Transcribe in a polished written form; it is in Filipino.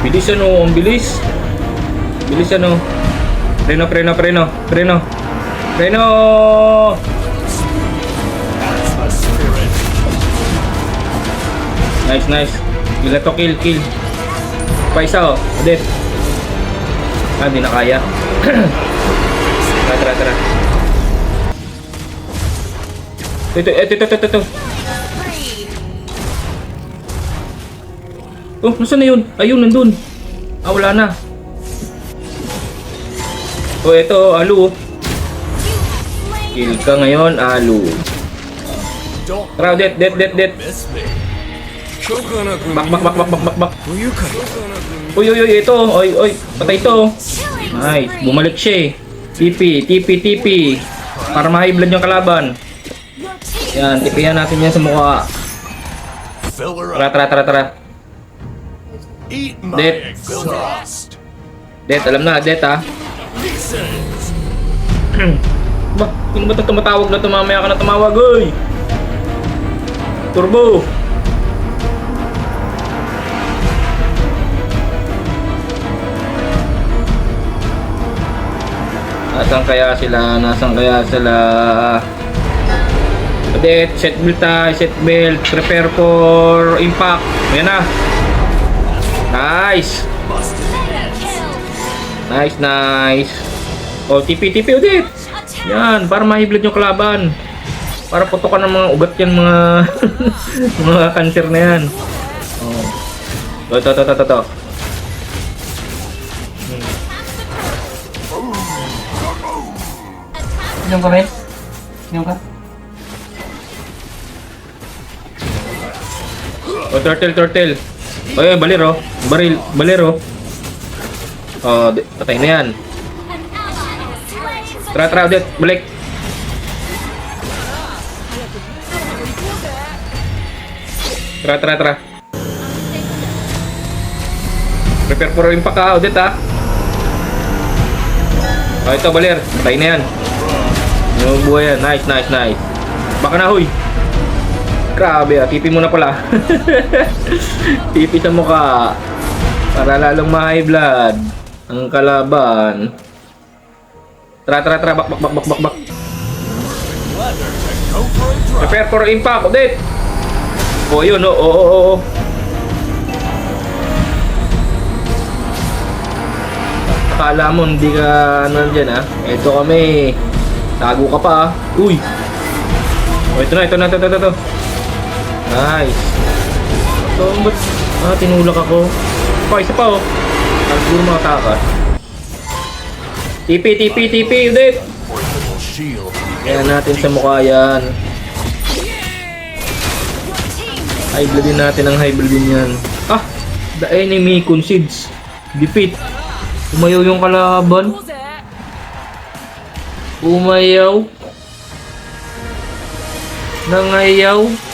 Bilis ano, ang bilis. Bilis ano. Preno. Nice. Kill to, kill. Pa isa oh, Odette. Ah, di na kaya. Tara. Ito. Oh, nasaan na yun? Ayun, nandun. Ah, wala na. Oh, ito, Alu. Kill ka ngayon, Alu. Tara, det. Bak. Uy, ito. Oy, patay ito. Nice, bumalik siya eh. TP. Para ma-high blood yung kalaban. Yan, tipihan natin yan sa mukha. Tara. Det, alam na, Det ha. Ba, sino ba ito tumatawag na mamaya ka na tumawag, oy? Turbo. Nasaan kaya sila? Det, set belt, prepare for impact. Ayan na. Nice. Oh, TP ulit. Yan, para ma-high blood yung kalaban. Para putokan ng mga ugat yan, mga mga cancer na yan. Oh. Ito. Inom ka, men? Inom ka? Oh, turtle. Oy, balero. Oh, patay na yan. Tara, Odette, balik. Tara. Prepare for impact ha, Odette ha. Oh, ito, baler. Patay na yan. Yung buhay yan. Nice. Baka na, huy. Grabe ah, tipi mo na pala. Tipi sa mukha. Para lalong ma-high blood ang kalaban. Tara, bak. Prepare for impact, Odette. Oh, yun, oh. Akala mo hindi ka nandyan ah. Ito kami. Tago ka pa ah. Uy. Oh, ito na. Nice. So, ba't tinulak ako? Isa pa oh. Siguro makatakas. TP, Odette. Kaya natin sa mukha yan. High blood din natin ang high blood din yan. Ah! The enemy concedes. Defeat. Umayaw yung kalaban. Nangayaw.